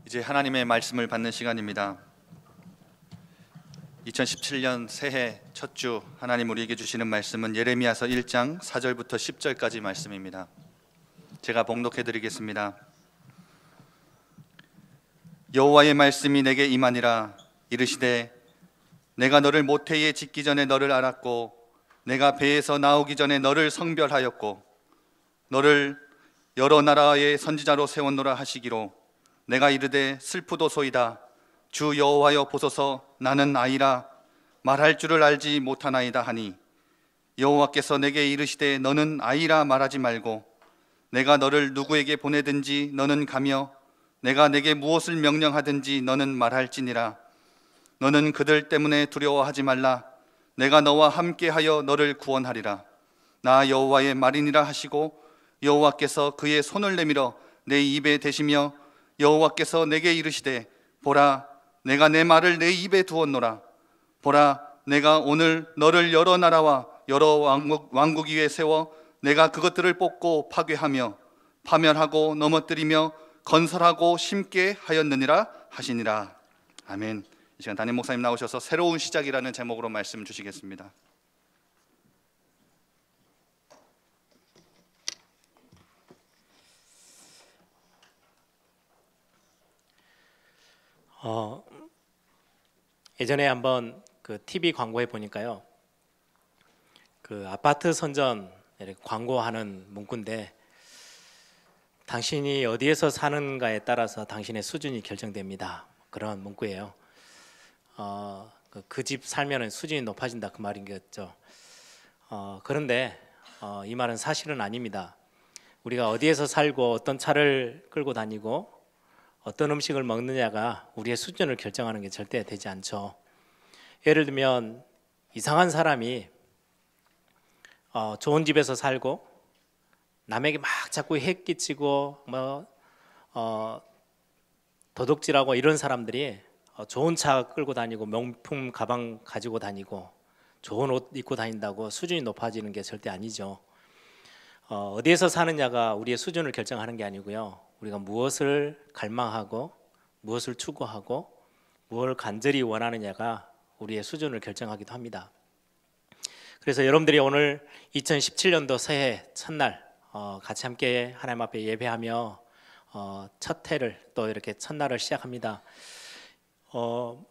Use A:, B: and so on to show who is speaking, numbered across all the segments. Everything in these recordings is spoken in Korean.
A: 이제 하나님의 말씀을 받는 시간입니다. 2017년 새해 첫 주 하나님 우리에게 주시는 말씀은 예레미야서 1장 4절부터 10절까지 말씀입니다. 제가 봉독해 드리겠습니다. 여호와의 말씀이 내게 임하니라. 이르시되 내가 너를 모태에 짓기 전에 너를 알았고 내가 배에서 나오기 전에 너를 성별하였고 너를 여러 나라의 선지자로 세웠노라 하시기로 내가 이르되 슬프도소이다. 주 여호와여 보소서 나는 아이라 말할 줄을 알지 못하나이다 하니 여호와께서 내게 이르시되 너는 아이라 말하지 말고 내가 너를 누구에게 보내든지 너는 가며 내가 내게 무엇을 명령하든지 너는 말할지니라. 너는 그들 때문에 두려워하지 말라. 내가 너와 함께하여 너를 구원하리라. 나 여호와의 말이니라 하시고 여호와께서 그의 손을 내밀어 내 입에 대시며 여호와께서 내게 이르시되 보라 내가 내 말을 내 입에 두었노라. 보라 내가 오늘 너를 여러 나라와 여러 왕국 위에 세워 내가 그것들을 뽑고 파괴하며 파멸하고 넘어뜨리며 건설하고 심게 하였느니라 하시니라. 아멘. 이 시간 담임 목사님 나오셔서 새로운 시작이라는 제목으로 말씀 주시겠습니다.
B: 예전에 한번 그 TV 광고에 보니까요, 그 아파트 선전 이렇게 광고하는 문구인데 당신이 어디에서 사는가에 따라서 당신의 수준이 결정됩니다. 그런 문구예요. 그 집 살면은 수준이 높아진다 그 말인겠죠. 그런데 이 말은 사실은 아닙니다. 우리가 어디에서 살고 어떤 차를 끌고 다니고 어떤 음식을 먹느냐가 우리의 수준을 결정하는 게 절대 되지 않죠. 예를 들면 이상한 사람이 좋은 집에서 살고 남에게 막 자꾸 해 끼치고 도둑질하고 이런 사람들이 좋은 차 끌고 다니고 명품 가방 가지고 다니고 좋은 옷 입고 다닌다고 수준이 높아지는 게 절대 아니죠. 어디에서 사느냐가 우리의 수준을 결정하는 게 아니고요. 우리가 무엇을 갈망하고 무엇을 추구하고 무엇을 간절히 원하느냐가 우리의 수준을 결정하기도 합니다. 그래서 여러분들이 오늘 2017년도 새해 첫날 같이 함께 하나님 앞에 예배하며 첫 해를 또 이렇게 첫날을 시작합니다.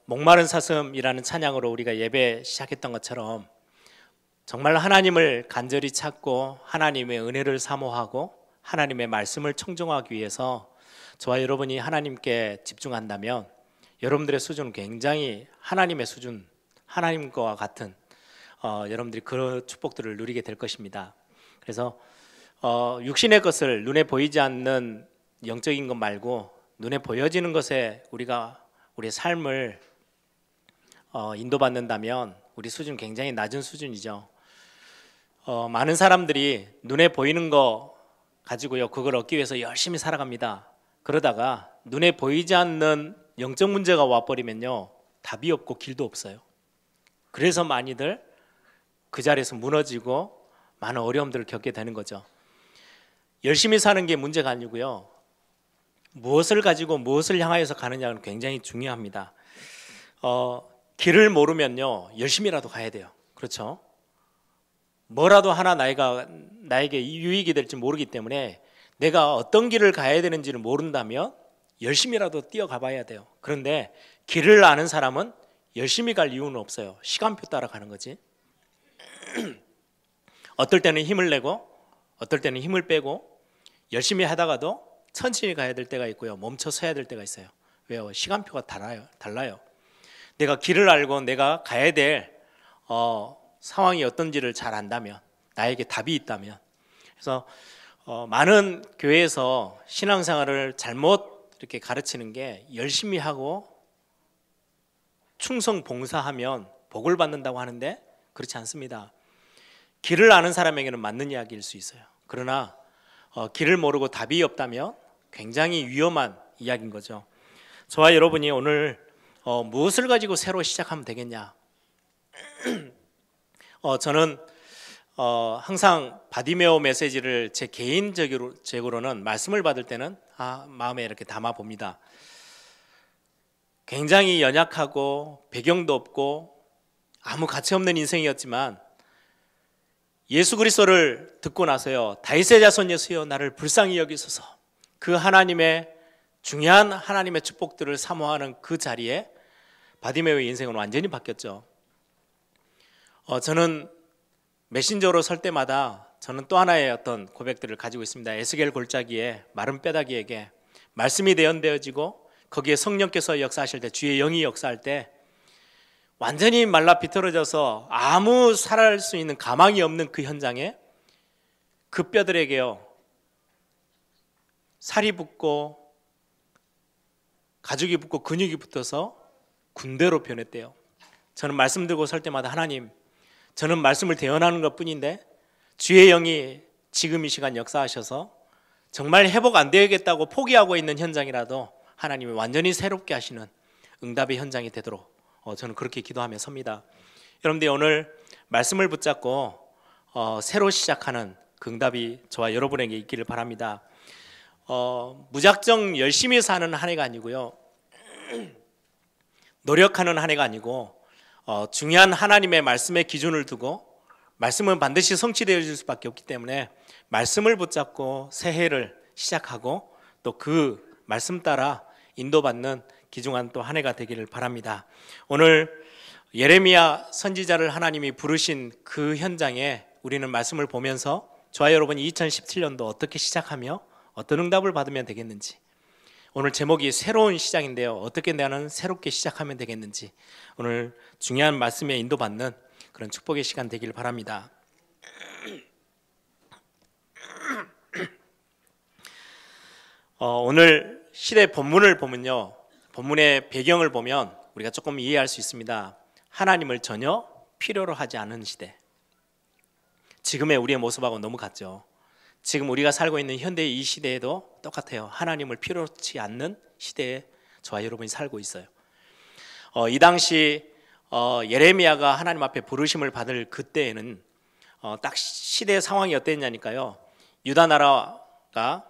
B: 목마른 사슴이라는 찬양으로 우리가 예배 시작했던 것처럼 정말 하나님을 간절히 찾고 하나님의 은혜를 사모하고 하나님의 말씀을 청종하기 위해서 저와 여러분이 하나님께 집중한다면 여러분들의 수준은 굉장히 하나님의 수준, 하나님과 같은 여러분들이 그 축복들을 누리게 될 것입니다. 그래서 육신의 것을 눈에 보이지 않는 영적인 것 말고 눈에 보여지는 것에 우리가 우리의 삶을 인도받는다면 우리 수준 굉장히 낮은 수준이죠. 많은 사람들이 눈에 보이는 거 가지고요 그걸 얻기 위해서 열심히 살아갑니다. 그러다가 눈에 보이지 않는 영적 문제가 와버리면요 답이 없고 길도 없어요. 그래서 많이들 그 자리에서 무너지고 많은 어려움들을 겪게 되는 거죠. 열심히 사는 게 문제가 아니고요 무엇을 가지고 무엇을 향하여서 가느냐는 굉장히 중요합니다. 길을 모르면요 열심히라도 가야 돼요. 그렇죠? 뭐라도 하나 나에게 유익이 될지 모르기 때문에 내가 어떤 길을 가야 되는지를 모른다면 열심히라도 뛰어가 봐야 돼요. 그런데 길을 아는 사람은 열심히 갈 이유는 없어요. 시간표 따라 가는 거지. 어떨 때는 힘을 내고 어떨 때는 힘을 빼고 열심히 하다가도 천천히 가야 될 때가 있고요 멈춰 서야 될 때가 있어요. 왜요? 시간표가 달라요. 내가 길을 알고 내가 가야 될 상황이 어떤지를 잘 안다면 나에게 답이 있다면 그래서 많은 교회에서 신앙생활을 잘못 이렇게 가르치는 게 열심히 하고 충성 봉사하면 복을 받는다고 하는데 그렇지 않습니다. 길을 아는 사람에게는 맞는 이야기일 수 있어요. 그러나 길을 모르고 답이 없다면 굉장히 위험한 이야기인 거죠. 저와 여러분이 오늘 무엇을 가지고 새로 시작하면 되겠냐. 저는 항상 바디메오 메시지를 제 개인적으로는 말씀을 받을 때는 마음에 이렇게 담아 봅니다. 굉장히 연약하고 배경도 없고 아무 가치 없는 인생이었지만 예수 그리스도를 듣고 나서요, 다윗의 자손 예수여 나를 불쌍히 여기소서, 그 하나님의 중요한 하나님의 축복들을 사모하는 그 자리에 바디메오의 인생은 완전히 바뀌었죠. 저는 메신저로 설 때마다 저는 또 하나의 어떤 고백들을 가지고 있습니다. 에스겔 골짜기에 마른 뼈다귀에게 말씀이 대언되어지고 거기에 성령께서 역사하실 때, 주의 영이 역사할 때 완전히 말라 비틀어져서 아무 살아갈 수 있는 가망이 없는 그 현장에 그 뼈들에게요, 살이 붙고 가죽이 붙고 근육이 붙어서 군대로 변했대요. 저는 말씀 들고 설 때마다 하나님, 저는 말씀을 대언하는 것뿐인데 주의 영이 지금 이 시간 역사하셔서 정말 회복 안 되겠다고 포기하고 있는 현장이라도 하나님이 완전히 새롭게 하시는 응답의 현장이 되도록 저는 그렇게 기도하며 섭니다. 여러분들 오늘 말씀을 붙잡고 새로 시작하는 그 응답이 저와 여러분에게 있기를 바랍니다. 무작정 열심히 사는 한 해가 아니고요, 노력하는 한 해가 아니고 중요한 하나님의 말씀의 기준을 두고 말씀은 반드시 성취되어질 수밖에 없기 때문에 말씀을 붙잡고 새해를 시작하고 또 그 말씀 따라 인도받는 귀중한 또 한 해가 되기를 바랍니다. 오늘 예레미야 선지자를 하나님이 부르신 그 현장에 우리는 말씀을 보면서 저와 여러분이 2017년도 어떻게 시작하며 어떤 응답을 받으면 되겠는지, 오늘 제목이 새로운 시작인데요, 어떻게 나는 새롭게 시작하면 되겠는지, 오늘 중요한 말씀에 인도받는 그런 축복의 시간 되기를 바랍니다. 오늘 시대 본문을 보면요, 본문의 배경을 보면 우리가 조금 이해할 수 있습니다. 하나님을 전혀 필요로 하지 않은 시대. 지금의 우리의 모습하고 너무 같죠. 지금 우리가 살고 있는 현대의 이 시대에도 똑같아요. 하나님을 필요치 않는 시대에 저와 여러분이 살고 있어요. 이 당시 예레미야가 하나님 앞에 부르심을 받을 그때에는 딱 시대의 상황이 어땠냐니까요, 유다 나라가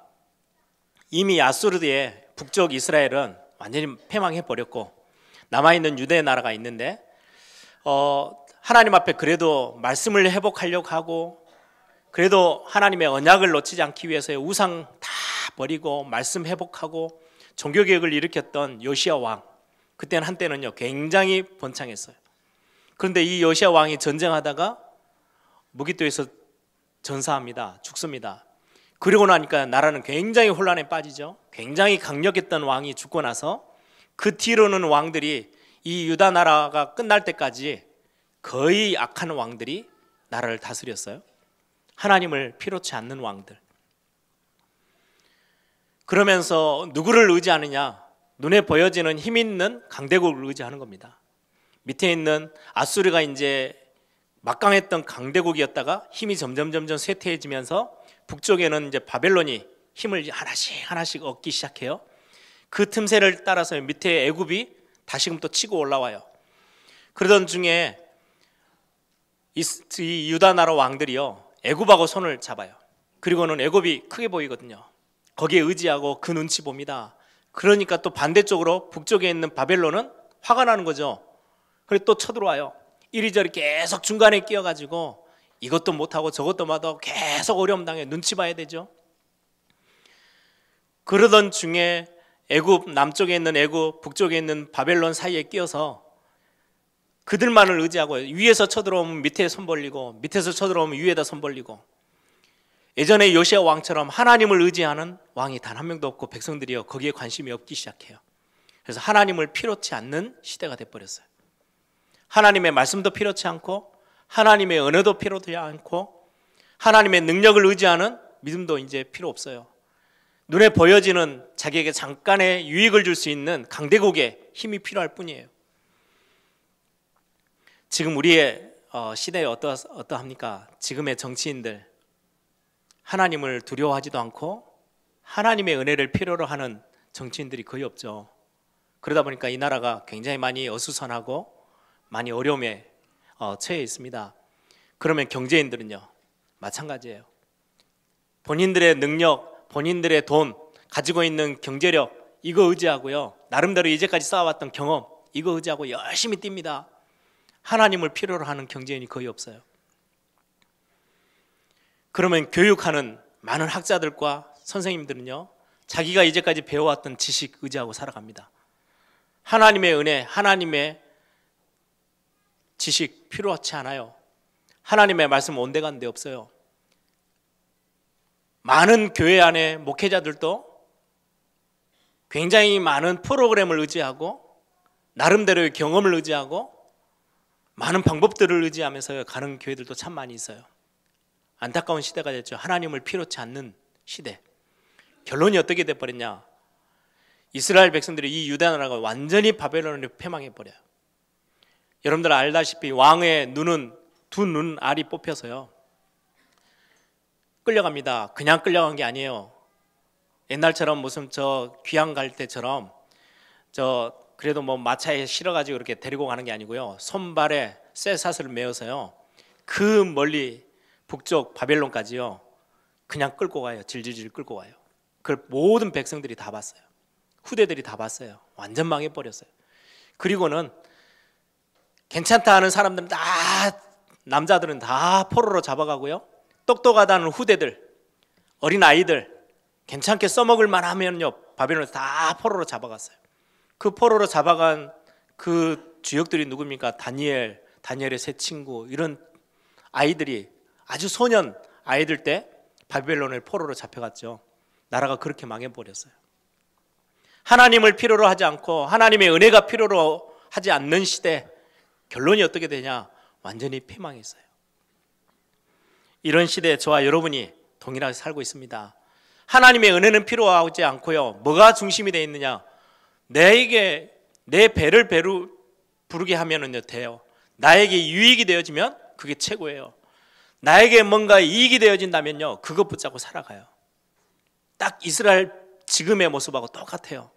B: 이미 아수르의 북쪽 이스라엘은 완전히 패망해버렸고 남아있는 유대 나라가 있는데 하나님 앞에 그래도 말씀을 회복하려고 하고, 그래도 하나님의 언약을 놓치지 않기 위해서 우상 다 버리고 말씀 회복하고 종교개혁을 일으켰던 요시야 왕, 그때는 한때는요 굉장히 번창했어요. 그런데 이 요시야 왕이 전쟁하다가 무기토에서 전사합니다. 죽습니다. 그리고 나니까 나라는 굉장히 혼란에 빠지죠. 굉장히 강력했던 왕이 죽고 나서 그 뒤로는 왕들이, 이 유다 나라가 끝날 때까지 거의 악한 왕들이 나라를 다스렸어요. 하나님을 필요치 않는 왕들. 그러면서 누구를 의지하느냐? 눈에 보여지는 힘 있는 강대국을 의지하는 겁니다. 밑에 있는 아수르가 이제 막강했던 강대국이었다가 힘이 점점 쇠퇴해지면서 북쪽에는 이제 바벨론이 힘을 하나씩 얻기 시작해요. 그 틈새를 따라서 밑에 애굽이 다시금 또 치고 올라와요. 그러던 중에 이 유다 나라 왕들이요 애굽하고 손을 잡아요. 그리고는 애굽이 크게 보이거든요. 거기에 의지하고 그 눈치 봅니다. 그러니까 또 반대쪽으로 북쪽에 있는 바벨론은 화가 나는 거죠. 그래서 또 쳐들어와요. 이리저리 계속 중간에 끼어가지고 이것도 못하고 저것도 못하고 계속 어려움 당해 눈치 봐야 되죠. 그러던 중에 애굽 남쪽에 있는 애굽, 북쪽에 있는 바벨론 사이에 끼어서 그들만을 의지하고 위에서 쳐들어오면 밑에 손 벌리고 밑에서 쳐들어오면 위에다 손 벌리고, 예전에 요시야 왕처럼 하나님을 의지하는 왕이 단 한 명도 없고 백성들이요 거기에 관심이 없기 시작해요. 그래서 하나님을 필요치 않는 시대가 돼버렸어요. 하나님의 말씀도 필요치 않고 하나님의 은혜도 필요치 않고 하나님의 능력을 의지하는 믿음도 이제 필요 없어요. 눈에 보여지는 자기에게 잠깐의 유익을 줄 수 있는 강대국의 힘이 필요할 뿐이에요. 지금 우리의 시대에 어떠합니까? 지금의 정치인들, 하나님을 두려워하지도 않고 하나님의 은혜를 필요로 하는 정치인들이 거의 없죠. 그러다 보니까 이 나라가 굉장히 많이 어수선하고 많이 어려움에 처해 있습니다. 그러면 경제인들은요 마찬가지예요. 본인들의 능력, 본인들의 돈, 가지고 있는 경제력, 이거 의지하고요, 나름대로 이제까지 쌓아왔던 경험 이거 의지하고 열심히 뜁니다. 하나님을 필요로 하는 경제인이 거의 없어요. 그러면 교육하는 많은 학자들과 선생님들은요, 자기가 이제까지 배워왔던 지식 의지하고 살아갑니다. 하나님의 은혜, 하나님의 지식 필요하지 않아요. 하나님의 말씀 온데간 데 없어요. 많은 교회 안에 목회자들도 굉장히 많은 프로그램을 의지하고 나름대로의 경험을 의지하고 많은 방법들을 의지하면서 가는 교회들도 참 많이 있어요. 안타까운 시대가 됐죠. 하나님을 필요치 않는 시대. 결론이 어떻게 돼버렸냐? 이스라엘 백성들이 이 유다 나라가 완전히 바벨론으로 패망해버려요. 여러분들 알다시피 왕의 눈은 두 눈 알이 뽑혀서요 끌려갑니다. 그냥 끌려간 게 아니에요. 옛날처럼 무슨 저 귀양 갈 때처럼 그래도 뭐 마차에 실어가지고 이렇게 데리고 가는 게 아니고요, 손발에 쇠사슬을 메어서요 그 멀리 북쪽 바벨론까지요 그냥 끌고 가요. 질질질 끌고 가요. 그걸 모든 백성들이 다 봤어요. 후대들이 다 봤어요. 완전 망해버렸어요. 그리고는 괜찮다 하는 사람들은 다, 남자들은 다 포로로 잡아가고요, 똑똑하다는 후대들, 어린 아이들 괜찮게 써먹을 만하면요 바벨론에서 다 포로로 잡아갔어요. 그 포로로 잡아간 그 주역들이 누굽니까? 다니엘의 세 친구, 이런 아이들이 아주 소년 아이들 때 바벨론을 포로로 잡혀갔죠. 나라가 그렇게 망해버렸어요. 하나님을 필요로 하지 않고 하나님의 은혜가 필요로 하지 않는 시대, 결론이 어떻게 되냐? 완전히 패망했어요. 이런 시대에 저와 여러분이 동일하게 살고 있습니다. 하나님의 은혜는 필요하지 않고요, 뭐가 중심이 되어 있느냐? 내 배를 부르게 하면은요 돼요. 나에게 유익이 되어지면 그게 최고예요. 나에게 뭔가 이익이 되어진다면요 그것 붙잡고 살아가요. 딱 이스라엘 지금의 모습하고 똑같아요.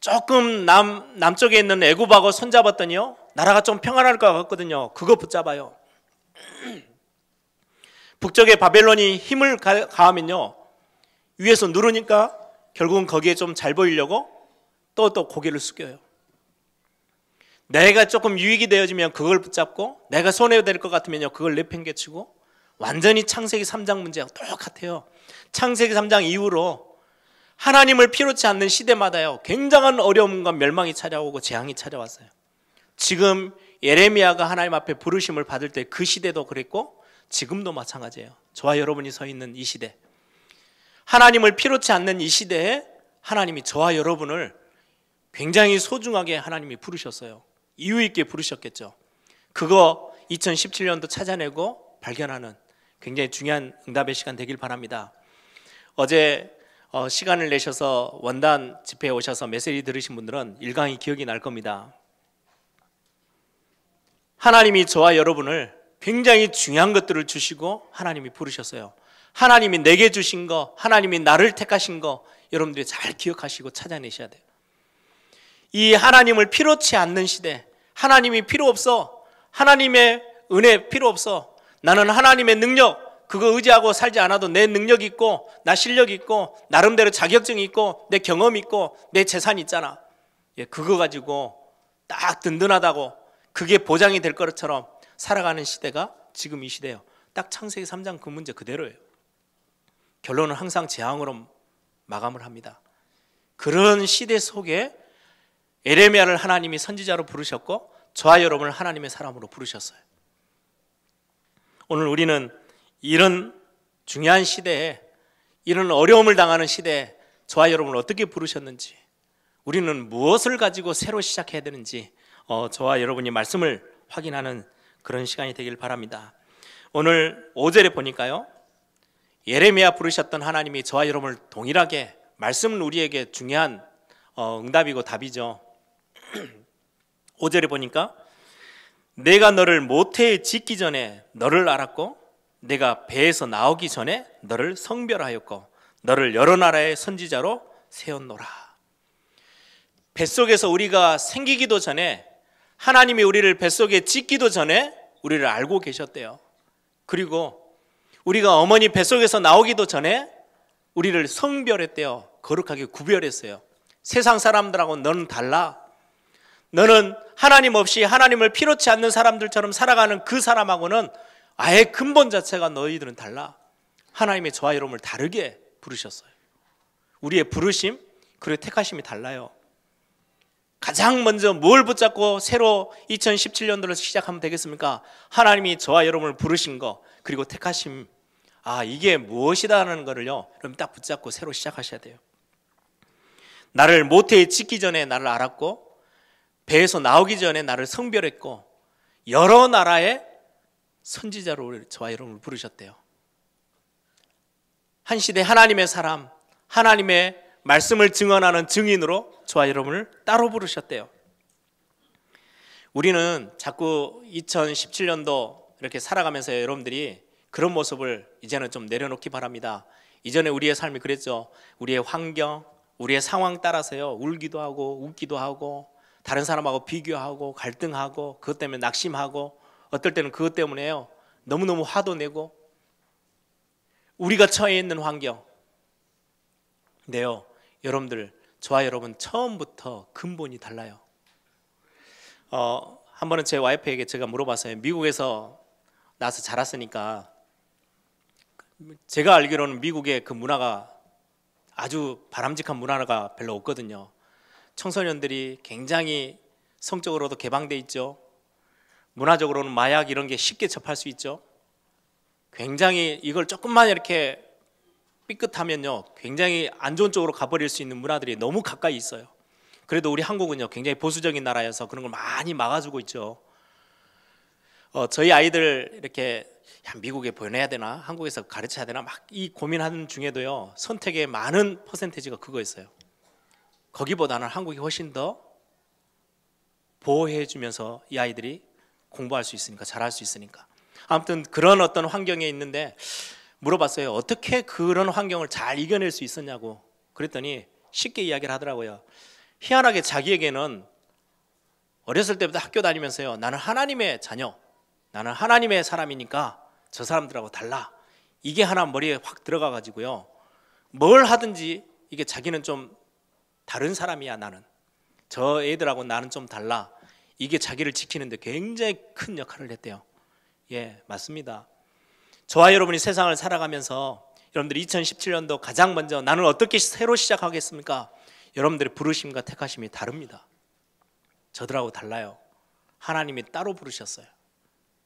B: 조금 남쪽에 있는 애굽하고 손잡았더니요 나라가 좀 평안할 것 같거든요. 그거 붙잡아요. 북쪽에 바벨론이 힘을 가하면요 위에서 누르니까 결국은 거기에 좀 잘 보이려고 또 고개를 숙여요. 내가 조금 유익이 되어지면 그걸 붙잡고, 내가 손해될 것 같으면요 그걸 내팽개치고, 완전히 창세기 3장 문제와 똑같아요. 창세기 3장 이후로 하나님을 필요치 않는 시대마다요 굉장한 어려움과 멸망이 찾아오고 재앙이 찾아왔어요. 지금 예레미야가 하나님 앞에 부르심을 받을 때 그 시대도 그랬고 지금도 마찬가지예요. 저와 여러분이 서 있는 이 시대, 하나님을 필요치 않는 이 시대에 하나님이 저와 여러분을 굉장히 소중하게 하나님이 부르셨어요. 이유 있게 부르셨겠죠. 그거 2017년도 찾아내고 발견하는 굉장히 중요한 응답의 시간 되길 바랍니다. 어제 시간을 내셔서 원단 집회에 오셔서 메시지 들으신 분들은 일강이 기억이 날 겁니다. 하나님이 저와 여러분을 굉장히 중요한 것들을 주시고 하나님이 부르셨어요. 하나님이 내게 주신 거, 하나님이 나를 택하신 거 여러분들이 잘 기억하시고 찾아내셔야 돼요. 이 하나님을 필요치 않는 시대, 하나님이 필요 없어, 하나님의 은혜 필요 없어, 나는 하나님의 능력 그거 의지하고 살지 않아도 내 능력 있고 나 실력 있고 나름대로 자격증이 있고 내 경험 있고 내 재산이 있잖아, 그거 가지고 딱 든든하다고 그게 보장이 될 것처럼 살아가는 시대가 지금 이 시대예요. 딱 창세기 3장 그 문제 그대로예요. 결론은 항상 재앙으로 마감을 합니다. 그런 시대 속에 예레미야를 하나님이 선지자로 부르셨고 저와 여러분을 하나님의 사람으로 부르셨어요. 오늘 우리는 이런 중요한 시대에, 이런 어려움을 당하는 시대에 저와 여러분을 어떻게 부르셨는지, 우리는 무엇을 가지고 새로 시작해야 되는지 저와 여러분이 말씀을 확인하는 그런 시간이 되길 바랍니다. 오늘 5절에 보니까요, 예레미야 부르셨던 하나님이 저와 여러분을 동일하게, 말씀은 우리에게 중요한 응답이고 답이죠. 5절에 보니까 내가 너를 모태에 짓기 전에 너를 알았고 내가 배에서 나오기 전에 너를 성별하였고 너를 여러 나라의 선지자로 세웠노라. 뱃속에서 우리가 생기기도 전에, 하나님이 우리를 뱃속에 짓기도 전에 우리를 알고 계셨대요. 그리고 우리가 어머니 뱃속에서 나오기도 전에 우리를 성별했대요. 거룩하게 구별했어요. 세상 사람들하고 너는 달라. 너는 하나님 없이 하나님을 필요치 않는 사람들처럼 살아가는 그 사람하고는 아예 근본 자체가 너희들은 달라. 하나님의 저와 여러분을 다르게 부르셨어요. 우리의 부르심 그리고 택하심이 달라요. 가장 먼저 뭘 붙잡고 새로 2017년도를 시작하면 되겠습니까? 하나님이 저와 여러분을 부르신 거 그리고 택하심, 이게 무엇이다라는 거를요 여러분 딱 붙잡고 새로 시작하셔야 돼요. 나를 모태에 짓기 전에 나를 알았고, 배에서 나오기 전에 나를 성별했고, 여러 나라의 선지자로 저와 여러분을 부르셨대요. 한 시대 하나님의 사람, 하나님의 말씀을 증언하는 증인으로 저와 여러분을 따로 부르셨대요. 우리는 자꾸 2017년도 이렇게 살아가면서 여러분들이 그런 모습을 이제는 좀 내려놓기 바랍니다. 이전에 우리의 삶이 그랬죠. 우리의 환경, 우리의 상황 따라서요 울기도 하고 웃기도 하고 다른 사람하고 비교하고 갈등하고 그것 때문에 낙심하고 어떨 때는 그것 때문에요 너무너무 화도 내고 우리가 처해 있는 환경. 근데요 여러분들, 저와 여러분 처음부터 근본이 달라요. 한 번은 제 와이프에게 제가 물어봤어요. 미국에서 나서 자랐으니까 제가 알기로는 미국의 그 문화가 아주 바람직한 문화가 별로 없거든요. 청소년들이 굉장히 성적으로도 개방돼 있죠. 문화적으로는 마약 이런 게 쉽게 접할 수 있죠. 굉장히 이걸 조금만 이렇게 삐끗하면요 굉장히 안 좋은 쪽으로 가버릴 수 있는 문화들이 너무 가까이 있어요. 그래도 우리 한국은요 굉장히 보수적인 나라여서 그런 걸 많이 막아주고 있죠. 저희 아이들 이렇게 미국에 보내야 되나 한국에서 가르쳐야 되나 막 이 고민하는 중에도요 선택의 많은 퍼센테이지가 그거였어요. 거기보다는 한국이 훨씬 더 보호해 주면서 이 아이들이 공부할 수 있으니까, 잘할 수 있으니까. 아무튼 그런 어떤 환경에 있는데 물어봤어요. 어떻게 그런 환경을 잘 이겨낼 수 있었냐고. 그랬더니 쉽게 이야기를 하더라고요. 희한하게 자기에게는 어렸을 때부터 학교 다니면서요 나는 하나님의 자녀, 나는 하나님의 사람이니까 저 사람들하고 달라, 이게 하나 머리에 확 들어가 가지고요 뭘 하든지 이게 자기는 좀 다른 사람이야. 나는 저 애들하고 나는 좀 달라. 이게 자기를 지키는데 굉장히 큰 역할을 했대요. 예, 맞습니다. 저와 여러분이 세상을 살아가면서 여러분들이 2017년도 가장 먼저 나는 어떻게 새로 시작하겠습니까? 여러분들의 부르심과 택하심이 다릅니다. 저들하고 달라요. 하나님이 따로 부르셨어요.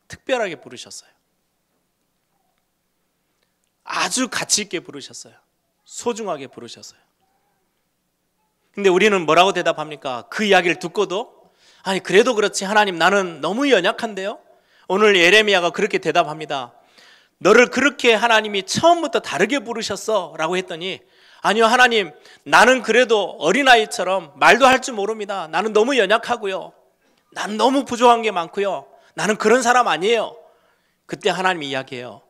B: 특별하게 부르셨어요. 아주 가치 있게 부르셨어요. 소중하게 부르셨어요. 근데 우리는 뭐라고 대답합니까? 그 이야기를 듣고도 아니 그래도 그렇지 하나님 나는 너무 연약한데요. 오늘 예레미야가 그렇게 대답합니다. 너를 그렇게 하나님이 처음부터 다르게 부르셨어 라고 했더니 아니요 하나님 나는 그래도 어린아이처럼 말도 할 줄 모릅니다. 나는 너무 연약하고요. 나는 너무 부족한 게 많고요. 나는 그런 사람 아니에요. 그때 하나님이 이야기해요.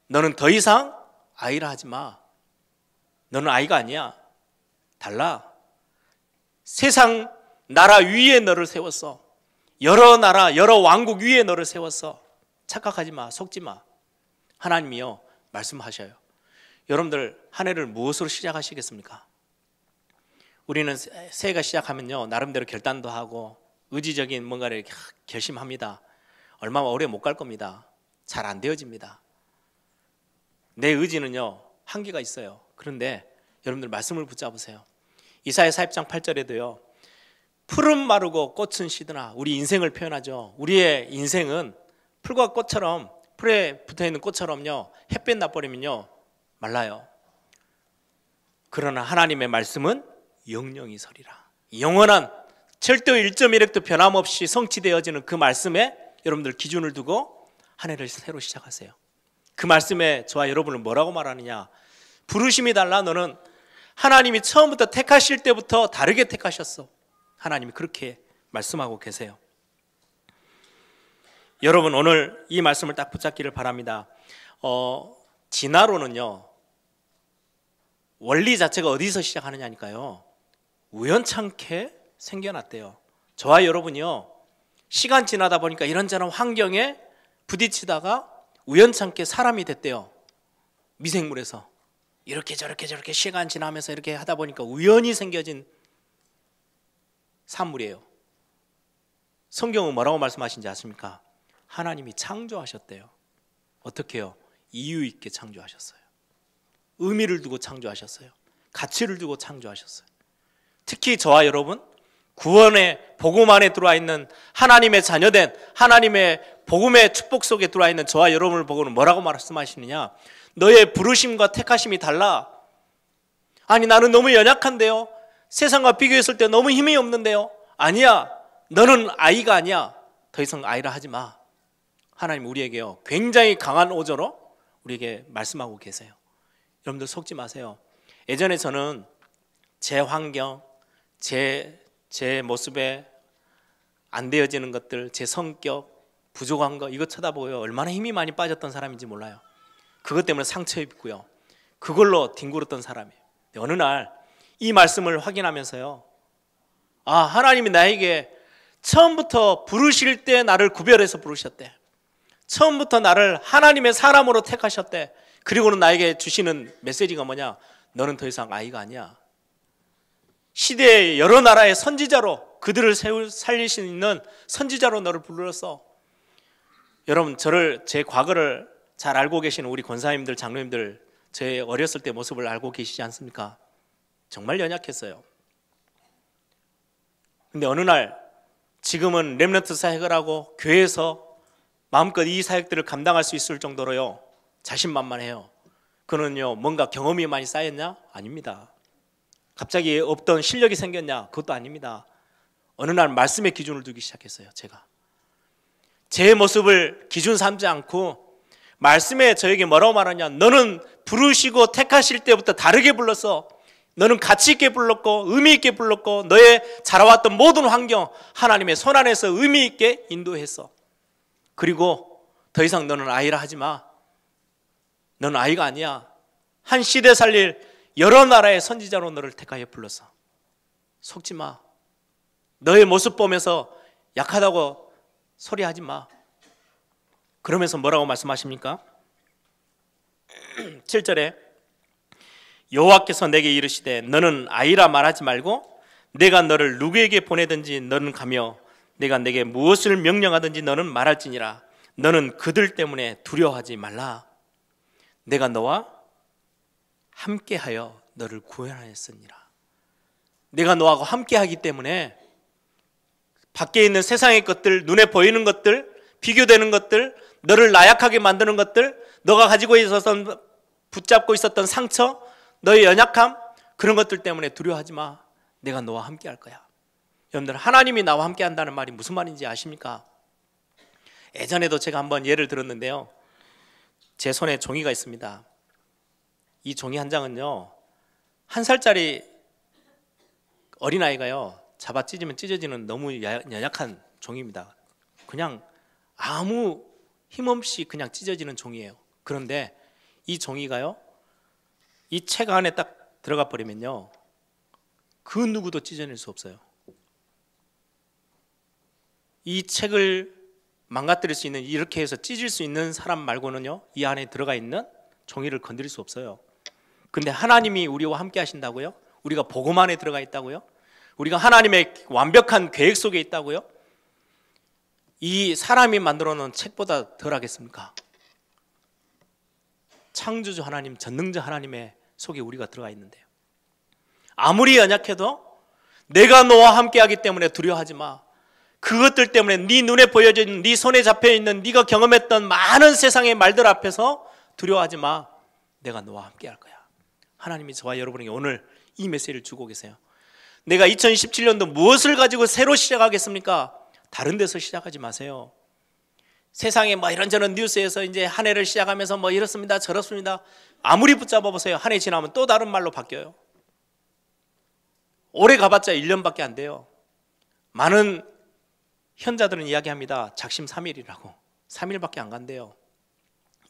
B: 너는 더 이상 아이라 하지 마. 너는 아이가 아니야. 달라. 세상 나라 위에 너를 세웠어. 여러 나라 여러 왕국 위에 너를 세웠어. 착각하지 마. 속지 마. 하나님이요 말씀하셔요. 여러분들 한 해를 무엇으로 시작하시겠습니까? 우리는 새해가 시작하면요 나름대로 결단도 하고 의지적인 뭔가를 결심합니다. 얼마 오래 못 갈 겁니다. 잘 안 되어집니다. 내 의지는요 한계가 있어요. 그런데 여러분들 말씀을 붙잡으세요. 이사야 40장 8절에도요 풀은 마르고 꽃은 시드나, 우리 인생을 표현하죠. 우리의 인생은 풀과 꽃처럼, 풀에 붙어있는 꽃처럼요 햇볕 나버리면요 말라요. 그러나 하나님의 말씀은 영영이 서리라. 영원한 절대 1.1획도 변함없이 성취되어지는 그 말씀에 여러분들 기준을 두고 한 해를 새로 시작하세요. 그 말씀에 저와 여러분을 뭐라고 말하느냐, 부르심이 달라. 너는 하나님이 처음부터 택하실 때부터 다르게 택하셨어. 하나님이 그렇게 말씀하고 계세요. 여러분 오늘 이 말씀을 딱 붙잡기를 바랍니다. 진화론은요 원리 자체가 어디서 시작하느냐니까요 우연찮게 생겨났대요. 저와 여러분이요 시간 지나다 보니까 이런저런 환경에 부딪히다가 우연찮게 사람이 됐대요. 미생물에서. 이렇게 저렇게 시간 지나면서 이렇게 하다 보니까 우연히 생겨진 산물이에요. 성경은 뭐라고 말씀하신지 아십니까? 하나님이 창조하셨대요. 어떻게 해요? 이유 있게 창조하셨어요. 의미를 두고 창조하셨어요. 가치를 두고 창조하셨어요. 특히 저와 여러분, 구원의 복음 안에 들어와 있는 하나님의 자녀된 하나님의 복음의 축복 속에 들어와 있는 저와 여러분을 보고는 뭐라고 말씀하시느냐? 너의 부르심과 택하심이 달라. 아니, 나는 너무 연약한데요. 세상과 비교했을 때 너무 힘이 없는데요. 아니야, 너는 아이가 아니야. 더 이상 아이라 하지 마. 하나님 우리에게요, 굉장히 강한 오저로 우리에게 말씀하고 계세요. 여러분들 속지 마세요. 예전에 저는 제 환경, 제 모습에 안 되어지는 것들, 제 성격, 부족한 거, 이거 쳐다보고요, 얼마나 힘이 많이 빠졌던 사람인지 몰라요. 그것 때문에 상처 입고요, 그걸로 뒹굴었던 사람이에요. 어느 날 이 말씀을 확인하면서요, 아, 하나님이 나에게 처음부터 부르실 때 나를 구별해서 부르셨대. 처음부터 나를 하나님의 사람으로 택하셨대. 그리고는 나에게 주시는 메시지가 뭐냐? 너는 더 이상 아이가 아니야. 시대의 여러 나라의 선지자로, 그들을 살릴 수 있는 선지자로 너를 불렀어. 여러분, 제 과거를 잘 알고 계시는 우리 권사님들, 장로님들, 제 어렸을 때 모습을 알고 계시지 않습니까? 정말 연약했어요. 근데 어느 날 지금은 렘넌트 사역을 하고 교회에서 마음껏 이 사역들을 감당할 수 있을 정도로요, 자신만만해요. 그는요, 뭔가 경험이 많이 쌓였냐? 아닙니다. 갑자기 없던 실력이 생겼냐? 그것도 아닙니다. 어느 날 말씀의 기준을 두기 시작했어요. 제가 제 모습을 기준 삼지 않고 말씀에 저에게 뭐라고 말하냐? 너는 부르시고 택하실 때부터 다르게 불렀어. 너는 가치 있게 불렀고 의미 있게 불렀고 너의 자라왔던 모든 환경 하나님의 손 안에서 의미 있게 인도했어. 그리고 더 이상 너는 아이라 하지 마. 너는 아이가 아니야. 한 시대 살릴 여러 나라의 선지자로 너를 택하여 불렀어. 속지 마. 너의 모습 보면서 약하다고 소리하지 마. 그러면서 뭐라고 말씀하십니까? 7절에 여호와께서 내게 이르시되 너는 아이라 말하지 말고 내가 너를 누구에게 보내든지 너는 가며 내가 내게 무엇을 명령하든지 너는 말할지니라. 너는 그들 때문에 두려워하지 말라. 내가 너와 함께하여 너를 구원하였으니라. 내가 너하고 함께하기 때문에 밖에 있는 세상의 것들, 눈에 보이는 것들, 비교되는 것들, 너를 나약하게 만드는 것들, 너가 가지고 있었던, 붙잡고 있었던 상처, 너의 연약함, 그런 것들 때문에 두려워하지 마. 내가 너와 함께 할 거야. 여러분들, 하나님이 나와 함께 한다는 말이 무슨 말인지 아십니까? 예전에도 제가 한번 예를 들었는데요, 제 손에 종이가 있습니다. 이 종이 한 장은요, 1살짜리 어린아이가요, 잡아 찢으면 찢어지는 너무 연약한 종이입니다. 그냥 아무 힘없이 그냥 찢어지는 종이에요. 그런데 이 종이가요, 이 책 안에 딱 들어가 버리면요, 그 누구도 찢어낼 수 없어요. 이 책을 망가뜨릴 수 있는, 이렇게 해서 찢을 수 있는 사람 말고는요, 이 안에 들어가 있는 종이를 건드릴 수 없어요. 근데 하나님이 우리와 함께 하신다고요? 우리가 복음 안에 들어가 있다고요? 우리가 하나님의 완벽한 계획 속에 있다고요? 이 사람이 만들어 놓은 책보다 덜 하겠습니까? 창조주 하나님, 전능자 하나님의 속에 우리가 들어가 있는데요, 아무리 연약해도 내가 너와 함께 하기 때문에 두려워하지 마. 그것들 때문에 네 눈에 보여져 있는, 네 손에 잡혀 있는, 네가 경험했던 많은 세상의 말들 앞에서 두려워하지 마. 내가 너와 함께 할 거야. 하나님이 저와 여러분에게 오늘 이 메시지를 주고 계세요. 내가 2017년도 무엇을 가지고 새로 시작하겠습니까? 다른 데서 시작하지 마세요. 세상에 뭐 이런저런 뉴스에서 이제 한 해를 시작하면서 뭐 이렇습니다, 저렇습니다. 아무리 붙잡아 보세요. 한 해 지나면 또 다른 말로 바뀌어요. 오래 가봤자 1년밖에 안 돼요. 많은 현자들은 이야기합니다. 작심 3일이라고. 3일밖에 안 간대요.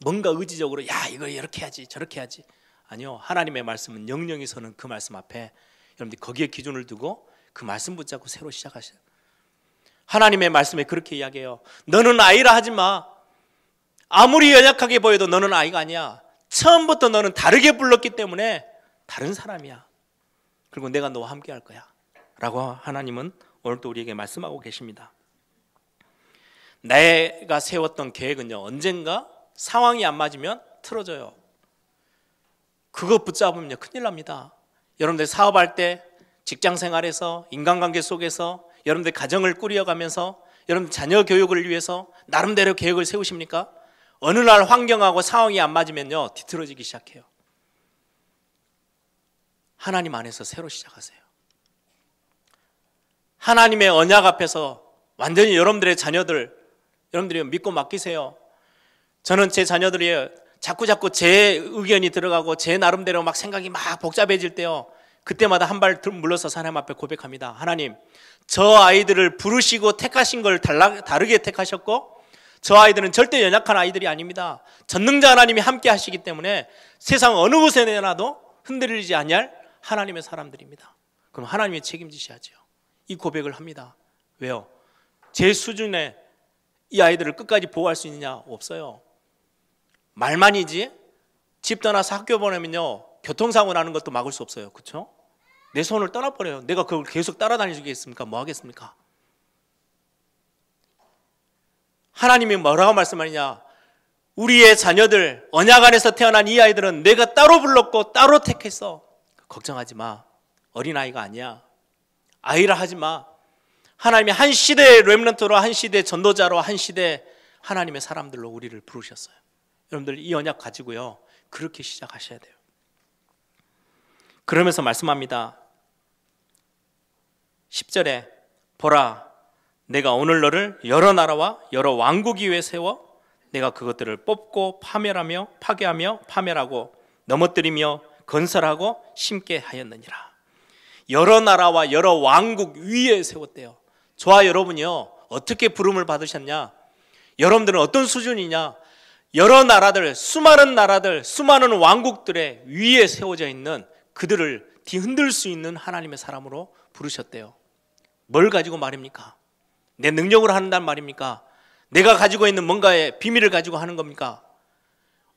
B: 뭔가 의지적으로 야, 이거 이렇게 해야지, 저렇게 해야지. 아니요, 하나님의 말씀은 영영이 서는 그 말씀 앞에 여러분들이 거기에 기준을 두고 그 말씀 붙잡고 새로 시작하셔요. 하나님의 말씀에 그렇게 이야기해요. 너는 아이라 하지 마. 아무리 연약하게 보여도 너는 아이가 아니야. 처음부터 너는 다르게 불렀기 때문에 다른 사람이야. 그리고 내가 너와 함께 할 거야 라고 하나님은 오늘도 우리에게 말씀하고 계십니다. 내가 세웠던 계획은요, 언젠가 상황이 안 맞으면 틀어져요. 그거 붙잡으면 큰일 납니다. 여러분들 사업할 때, 직장 생활에서, 인간관계 속에서, 여러분들 가정을 꾸려가면서, 여러분 자녀 교육을 위해서 나름대로 계획을 세우십니까? 어느 날 환경하고 상황이 안 맞으면요, 뒤틀어지기 시작해요. 하나님 안에서 새로 시작하세요. 하나님의 언약 앞에서 완전히 여러분들의 자녀들, 여러분들이 믿고 맡기세요. 저는 제 자녀들이 자꾸 제 의견이 들어가고 제 나름대로 막 생각이 막 복잡해질 때요, 그때마다 한 발 물러서 하나님 앞에 고백합니다. 하나님, 저 아이들을 부르시고 택하신 걸 다르게 택하셨고, 저 아이들은 절대 연약한 아이들이 아닙니다. 전능자 하나님이 함께 하시기 때문에 세상 어느 곳에 내놔도 흔들리지 않을 하나님의 사람들입니다. 그럼 하나님이 책임지셔야죠. 이 고백을 합니다. 왜요? 제 수준에 이 아이들을 끝까지 보호할 수 있느냐? 없어요. 말만이지 집 떠나서 학교 보내면요, 교통사고 나는 것도 막을 수 없어요. 그렇죠? 내 손을 떠나버려요. 내가 그걸 계속 따라다니겠습니까? 뭐 하겠습니까? 하나님이 뭐라고 말씀하느냐? 우리의 자녀들, 언약 안에서 태어난 이 아이들은 내가 따로 불렀고 따로 택했어. 걱정하지 마. 어린아이가 아니야. 아이라 하지 마. 하나님이 한 시대의 렘넌트로, 한 시대의 전도자로, 한 시대 하나님의 사람들로 우리를 부르셨어요. 여러분들 이 언약 가지고요, 그렇게 시작하셔야 돼요. 그러면서 말씀합니다. 10절에 보라, 내가 오늘 너를 여러 나라와 여러 왕국 위에 세워 내가 그것들을 뽑고 파멸하며 파괴하며 파멸하고 넘어뜨리며 건설하고 심게 하였느니라. 여러 나라와 여러 왕국 위에 세웠대요. 저와 여러분이요, 어떻게 부름을 받으셨냐? 여러분들은 어떤 수준이냐? 여러 나라들, 수많은 왕국들의 위에 세워져 있는 그들을 뒤흔들 수 있는 하나님의 사람으로 부르셨대요. 뭘 가지고 말입니까? 내 능력으로 한단 말입니까? 내가 가지고 있는 뭔가의 비밀을 가지고 하는 겁니까?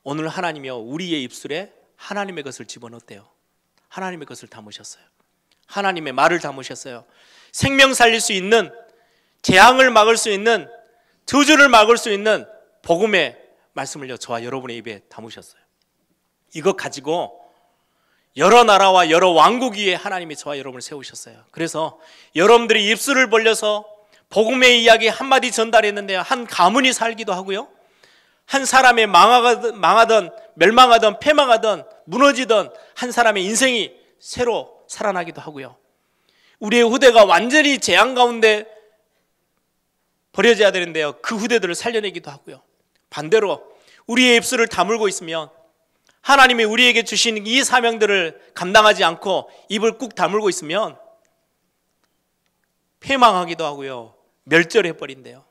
B: 오늘 하나님이요, 우리의 입술에 하나님의 것을 집어넣었대요. 하나님의 것을 담으셨어요. 하나님의 말을 담으셨어요. 생명 살릴 수 있는, 재앙을 막을 수 있는, 저주를 막을 수 있는 복음의 말씀을요, 저와 여러분의 입에 담으셨어요. 이거 가지고 여러 나라와 여러 왕국 위에 하나님이 저와 여러분을 세우셨어요. 그래서 여러분들이 입술을 벌려서 복음의 이야기 한마디 전달했는데요, 한 가문이 살기도 하고요, 한 사람의 망하던 멸망하던 패망하던 무너지던 한 사람의 인생이 새로 살아나기도 하고요, 우리의 후대가 완전히 재앙 가운데 버려져야 되는데요, 그 후대들을 살려내기도 하고요, 반대로 우리의 입술을 다물고 있으면 하나님이 우리에게 주신 이 사명들을 감당하지 않고 입을 꾹 다물고 있으면 패망하기도 하고요, 멸절해버린대요.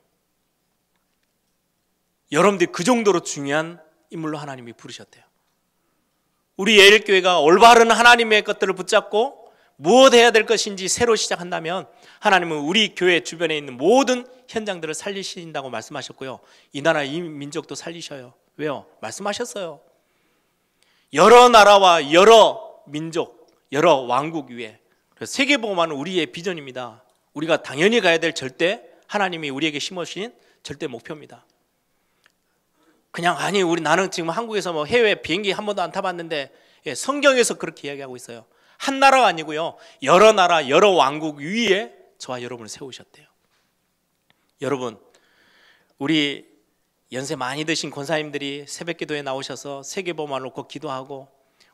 B: 여러분들이 그 정도로 중요한 인물로 하나님이 부르셨대요. 우리 예일교회가 올바른 하나님의 것들을 붙잡고 무엇 해야 될 것인지 새로 시작한다면 하나님은 우리 교회 주변에 있는 모든 현장들을 살리신다고 말씀하셨고요, 이 나라 이 민족도 살리셔요. 왜요? 말씀하셨어요. 여러 나라와 여러 민족, 여러 왕국 위에. 그래서 세계복음화는 우리의 비전입니다. 우리가 당연히 가야 될 절대, 하나님이 우리에게 심으신 절대 목표입니다. 그냥 아니 나는 지금 한국에서 뭐 해외 비행기 한 번도 안 타봤는데, 성경에서 그렇게 이야기하고 있어요. 한 나라가 아니고요, 여러 나라 여러 왕국 위에 저와 여러분을 세우셨대요. 여러분, 우리 연세 많이 드신 권사님들이 새벽기도에 나오셔서 세계복음화 놓고 기도하고,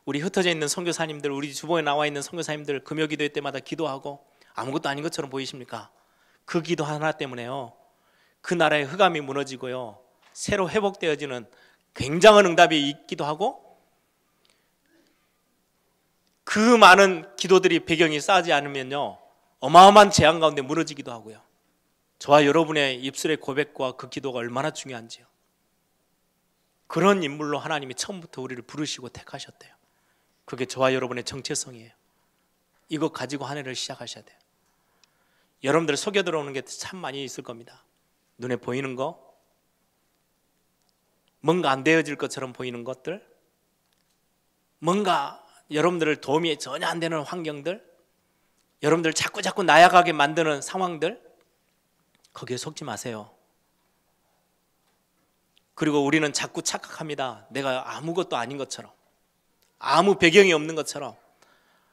B: 우리 흩어져 있는 선교사님들, 우리 주변에 나와 있는 선교사님들 금요기도회 때마다 기도하고, 아무것도 아닌 것처럼 보이십니까? 그 기도 하나 때문에요, 그 나라의 흑암이 무너지고요, 새로 회복되어지는 굉장한 응답이 있기도 하고, 그 많은 기도들이 배경이 쌓이지 않으면요, 어마어마한 재앙 가운데 무너지기도 하고요. 저와 여러분의 입술의 고백과 그 기도가 얼마나 중요한지요. 그런 인물로 하나님이 처음부터 우리를 부르시고 택하셨대요. 그게 저와 여러분의 정체성이에요. 이거 가지고 한 해를 시작하셔야 돼요. 여러분들 속여 들어오는 게 참 많이 있을 겁니다. 눈에 보이는 거, 뭔가 안 되어질 것처럼 보이는 것들, 뭔가 여러분들 도움이 전혀 안 되는 환경들, 여러분들 자꾸 나약하게 만드는 상황들, 거기에 속지 마세요. 그리고 우리는 자꾸 착각합니다. 내가 아무것도 아닌 것처럼, 아무 배경이 없는 것처럼,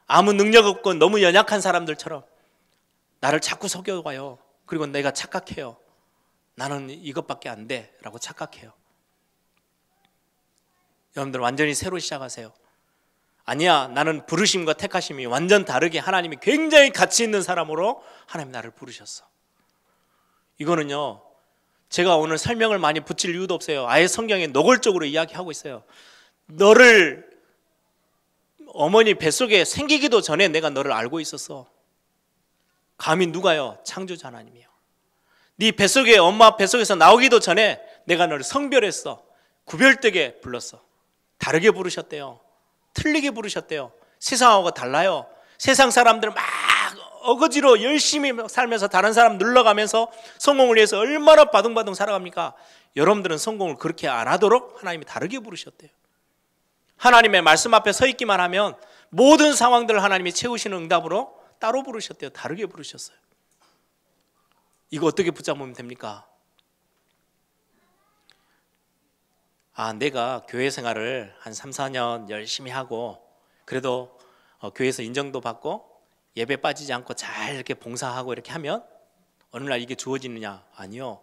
B: 아무 능력 없고 너무 연약한 사람들처럼 나를 자꾸 속여가요. 그리고 내가 착각해요. 나는 이것밖에 안 돼 라고 착각해요. 여러분들 완전히 새로 시작하세요. 아니야, 나는 부르심과 택하심이 완전 다르게 하나님이 굉장히 가치 있는 사람으로 하나님 나를 부르셨어. 이거는요, 제가 오늘 설명을 많이 붙일 이유도 없어요. 아예 성경에 노골적으로 이야기하고 있어요. 너를 어머니 뱃속에 생기기도 전에 내가 너를 알고 있었어. 감히 누가요? 창조자 하나님이요. 네 뱃속에, 엄마 뱃속에서 나오기도 전에 내가 너를 성별했어. 구별되게 불렀어. 다르게 부르셨대요. 틀리게 부르셨대요. 세상하고 달라요. 세상 사람들 막 어거지로 열심히 살면서 다른 사람 눌러가면서 성공을 위해서 얼마나 바둥바둥 살아갑니까? 여러분들은 성공을 그렇게 안 하도록 하나님이 다르게 부르셨대요. 하나님의 말씀 앞에 서 있기만 하면 모든 상황들을 하나님이 채우시는 응답으로 따로 부르셨대요. 다르게 부르셨어요. 이거 어떻게 붙잡으면 됩니까? 내가 교회 생활을 한 3, 4년 열심히 하고 그래도 교회에서 인정도 받고 예배 빠지지 않고 잘 이렇게 봉사하고 이렇게 하면 어느 날 이게 주어지느냐? 아니요.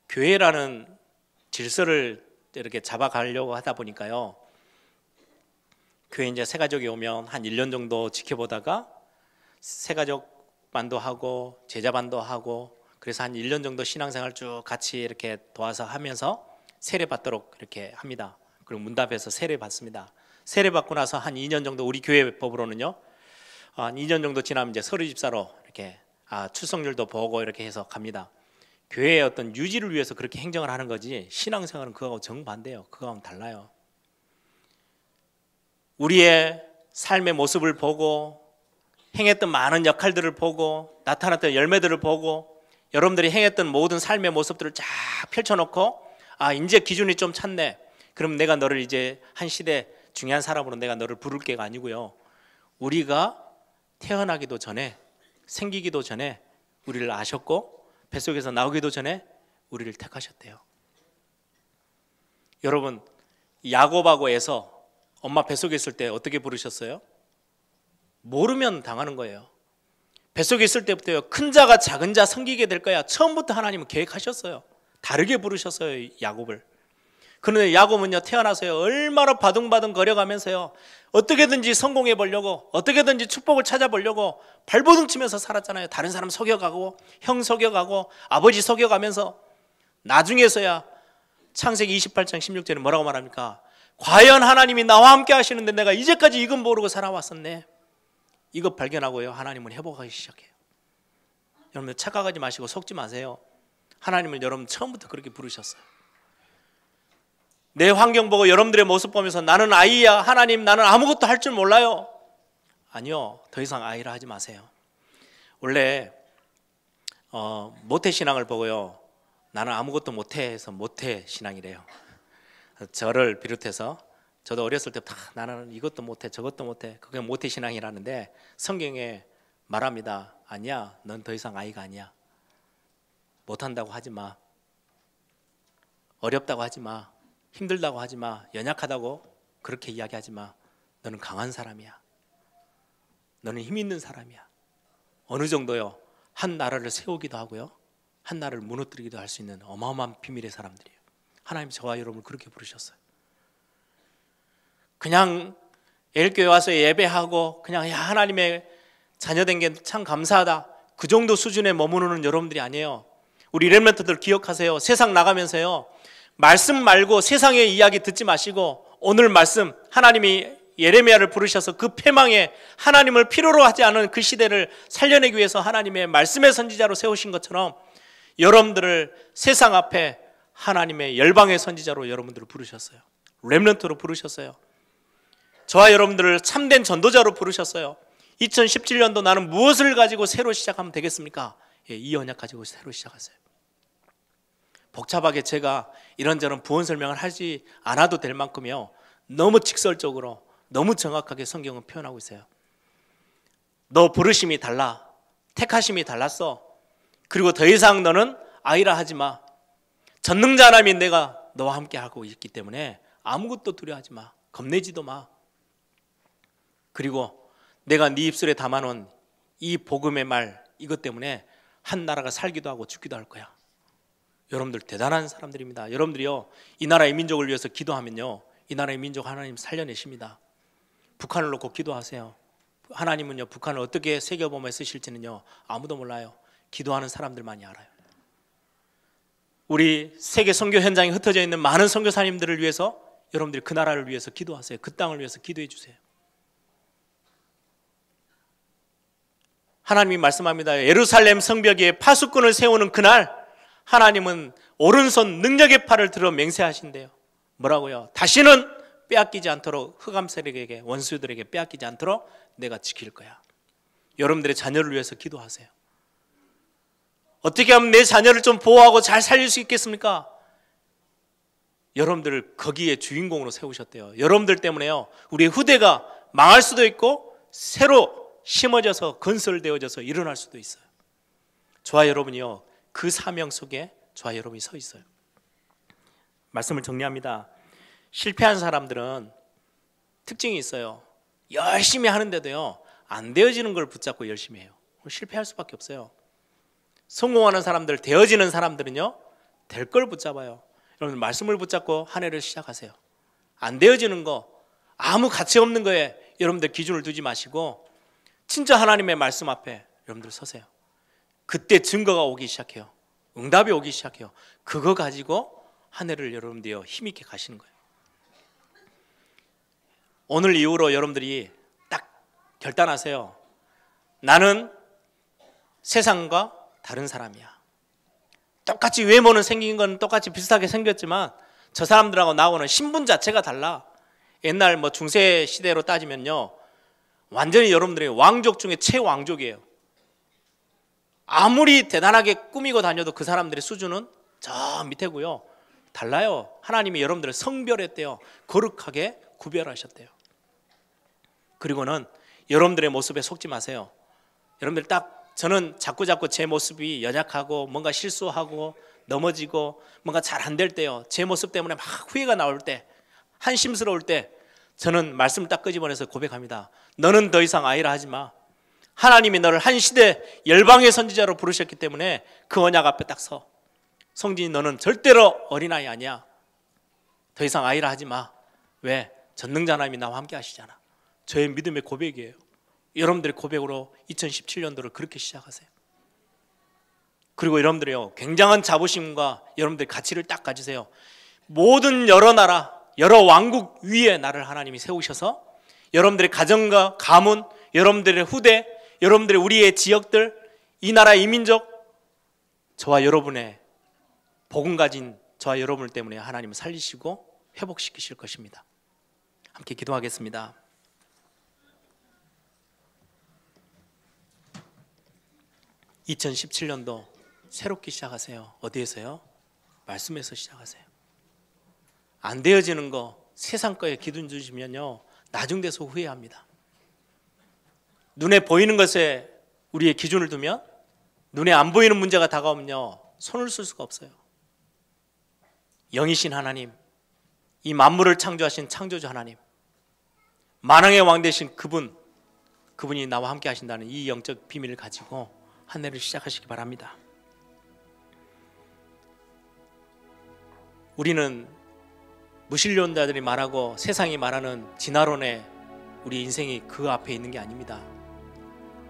B: 교회라는 질서를 이렇게 잡아가려고 하다 보니까요. 교회 이제 새가족이 오면 한 1년 정도 지켜보다가 새가족 반도 하고 제자 반도 하고 그래서 한 1년 정도 신앙생활 쭉 같이 이렇게 도와서 하면서 세례 받도록 이렇게 합니다. 그리고 문답에서 세례 받습니다. 세례 받고 나서 한 2년 정도 우리 교회 법으로는요. 한 2년 정도 지나면 이제 서류 집사로 이렇게 출석률도 보고 이렇게 해서 갑니다. 교회의 어떤 유지를 위해서 그렇게 행정을 하는 거지 신앙생활은 그거하고 정반대예요. 그거하고는 달라요. 우리의 삶의 모습을 보고 행했던 많은 역할들을 보고 나타났던 열매들을 보고 여러분들이 행했던 모든 삶의 모습들을 쫙 펼쳐놓고 이제 기준이 좀 찼네. 그럼 내가 너를 이제 한 시대 중요한 사람으로 내가 너를 부를 게가 아니고요. 우리가 태어나기도 전에 생기기도 전에 우리를 아셨고 뱃속에서 나오기도 전에 우리를 택하셨대요. 여러분 야곱하고 에서 엄마 뱃속에 있을 때 어떻게 부르셨어요? 모르면 당하는 거예요. 뱃속에 있을 때부터요. 큰 자가 작은 자 섬기게 될 거야. 처음부터 하나님은 계획하셨어요. 다르게 부르셨어요. 야곱을. 그런데 야곱은요 태어나서요 얼마나 바둥바둥 거려가면서요 어떻게든지 성공해 보려고 어떻게든지 축복을 찾아보려고 발버둥 치면서 살았잖아요. 다른 사람 속여가고 형 속여가고 아버지 속여가면서 나중에서야 창세기 28장 16절에 뭐라고 말합니까? 과연 하나님이 나와 함께 하시는데 내가 이제까지 이건 모르고 살아왔었네. 이것 발견하고요 하나님은 회복하기 시작해요. 여러분들 착각하지 마시고 속지 마세요. 하나님을 여러분 처음부터 그렇게 부르셨어요. 내 환경 보고 여러분들의 모습 보면서 나는 아이야 하나님 나는 아무것도 할 줄 몰라요. 아니요 더 이상 아이라 하지 마세요. 원래 모태신앙을 보고요 나는 아무것도 못해 해서 모태신앙이래요. 저를 비롯해서 저도 어렸을 때부터 나는 이것도 못해 저것도 못해 그게 모태신앙이라는데 성경에 말합니다. 아니야 넌 더 이상 아이가 아니야. 못한다고 하지 마. 어렵다고 하지 마. 힘들다고 하지 마. 연약하다고 그렇게 이야기하지 마. 너는 강한 사람이야. 너는 힘 있는 사람이야. 어느 정도요 한 나라를 세우기도 하고요 한 나라를 무너뜨리기도 할 수 있는 어마어마한 비밀의 사람들이에요. 하나님 저와 여러분을 그렇게 부르셨어요. 그냥 엘교회 와서 예배하고 그냥 하나님의 자녀된 게 참 감사하다 그 정도 수준에 머무르는 여러분들이 아니에요. 우리 렘넌트들 기억하세요. 세상 나가면서요 말씀 말고 세상의 이야기 듣지 마시고 오늘 말씀 하나님이 예레미야를 부르셔서 그 패망에 하나님을 필요로 하지 않은 그 시대를 살려내기 위해서 하나님의 말씀의 선지자로 세우신 것처럼 여러분들을 세상 앞에 하나님의 열방의 선지자로 여러분들을 부르셨어요. 렘넌트로 부르셨어요. 저와 여러분들을 참된 전도자로 부르셨어요. 2017년도 나는 무엇을 가지고 새로 시작하면 되겠습니까? 이 언약 가지고 새로 시작하세요. 복잡하게 제가 이런저런 부언 설명을 하지 않아도 될 만큼요 너무 직설적으로 너무 정확하게 성경은 표현하고 있어요. 너 부르심이 달라. 택하심이 달랐어. 그리고 더 이상 너는 아이라 하지 마. 전능자 하나님이 내가 너와 함께 하고 있기 때문에 아무것도 두려워하지 마. 겁내지도 마. 그리고 내가 네 입술에 담아놓은 이 복음의 말, 이것 때문에 한 나라가 살기도 하고 죽기도 할 거야. 여러분들 대단한 사람들입니다. 여러분들이요, 이 나라의 민족을 위해서 기도하면요, 이 나라의 민족 하나님 살려내십니다. 북한을 놓고 기도하세요. 하나님은요, 북한을 어떻게 세계보험에 쓰실지는요, 아무도 몰라요. 기도하는 사람들만이 알아요. 우리 세계 선교 현장에 흩어져 있는 많은 선교사님들을 위해서 여러분들이 그 나라를 위해서 기도하세요. 그 땅을 위해서 기도해 주세요. 하나님이 말씀합니다. 예루살렘 성벽에 파수꾼을 세우는 그날 하나님은 오른손 능력의 팔을 들어 맹세하신대요. 뭐라고요? 다시는 빼앗기지 않도록, 흑암세력에게, 원수들에게 빼앗기지 않도록 내가 지킬 거야. 여러분들의 자녀를 위해서 기도하세요. 어떻게 하면 내 자녀를 좀 보호하고 잘 살릴 수 있겠습니까? 여러분들을 거기에 주인공으로 세우셨대요. 여러분들 때문에요, 우리 후대가 망할 수도 있고 새로 심어져서 건설되어져서 일어날 수도 있어요. 저와 여러분이요, 그 사명 속에 저와 여러분이 서 있어요. 말씀을 정리합니다. 실패한 사람들은 특징이 있어요. 열심히 하는데도요, 안 되어지는 걸 붙잡고 열심히 해요. 실패할 수밖에 없어요. 성공하는 사람들, 되어지는 사람들은요, 될 걸 붙잡아요. 여러분, 말씀을 붙잡고 한 해를 시작하세요. 안 되어지는 거, 아무 가치 없는 거에 여러분들 기준을 두지 마시고 진짜 하나님의 말씀 앞에 여러분들 서세요. 그때 증거가 오기 시작해요. 응답이 오기 시작해요. 그거 가지고 한 해를 여러분들이 힘있게 가시는 거예요. 오늘 이후로 여러분들이 딱 결단하세요. 나는 세상과 다른 사람이야. 똑같이 외모는 생긴 건 똑같이 비슷하게 생겼지만 저 사람들하고 나하고는 신분 자체가 달라. 옛날 뭐 중세 시대로 따지면요, 완전히 여러분들이 왕족 중에 최왕족이에요. 아무리 대단하게 꾸미고 다녀도 그 사람들의 수준은 저 밑에고요. 달라요. 하나님이 여러분들을 성별했대요. 거룩하게 구별하셨대요. 그리고는 여러분들의 모습에 속지 마세요. 여러분들 딱, 저는 자꾸 제 모습이 연약하고 뭔가 실수하고 넘어지고 뭔가 잘 안 될 때요, 제 모습 때문에 막 후회가 나올 때, 한심스러울 때 저는 말씀을 딱 끄집어내서 고백합니다. 너는 더 이상 아이라 하지 마. 하나님이 너를 한 시대 열방의 선지자로 부르셨기 때문에 그 언약 앞에 딱 서. 성진이, 너는 절대로 어린아이 아니야. 더 이상 아이라 하지 마. 왜? 전능자 하나님이 나와 함께 하시잖아. 저의 믿음의 고백이에요. 여러분들의 고백으로 2017년도를 그렇게 시작하세요. 그리고 여러분들이요, 굉장한 자부심과 여러분들의 가치를 딱 가지세요. 모든 여러 나라, 여러 왕국 위에 나를 하나님이 세우셔서 여러분들의 가정과 가문, 여러분들의 후대, 여러분들의 우리의 지역들, 이 나라 이민족, 저와 여러분의 복음 가진 저와 여러분을 때문에 하나님을 살리시고 회복시키실 것입니다. 함께 기도하겠습니다. (2017년도) 새롭게 시작하세요. 어디에서요? 말씀에서 시작하세요. 안 되어지는 거, 세상 거에 기준 주시면요, 나중 돼서 후회합니다. 눈에 보이는 것에 우리의 기준을 두면, 눈에 안 보이는 문제가 다가오면요, 손을 쓸 수가 없어요. 영이신 하나님, 이 만물을 창조하신 창조주 하나님, 만왕의 왕 되신 그분이 나와 함께 하신다는 이 영적 비밀을 가지고 한 해를 시작하시기 바랍니다. 우리는 무신론자들이 말하고 세상이 말하는 진화론에 우리 인생이 그 앞에 있는 게 아닙니다.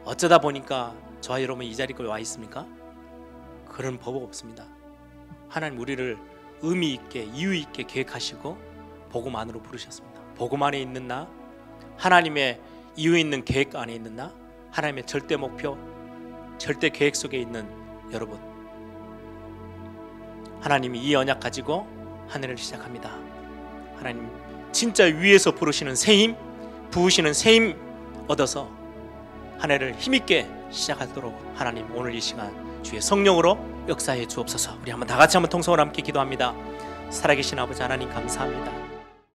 B: 어쩌다 보니까 저와 여러분 이 자리에 와 있습니까? 그런 법 없습니다. 하나님 우리를 의미 있게, 이유 있게 계획하시고 복음 안으로 부르셨습니다. 복음 안에 있는 나, 하나님의 이유 있는 계획 안에 있는 나, 하나님의 절대 목표, 절대 계획 속에 있는 여러분, 하나님이 이 언약 가지고 한 해를 시작합니다. 하나님 진짜 위에서 부르시는 새 힘, 부으시는 새 힘 얻어서 한 해를 힘있게 시작하도록 하나님 오늘 이 시간 주의 성령으로 역사해 주옵소서. 우리 한번 다 같이 한번 통성으로 함께 기도합니다. 살아계신 아버지 하나님 감사합니다.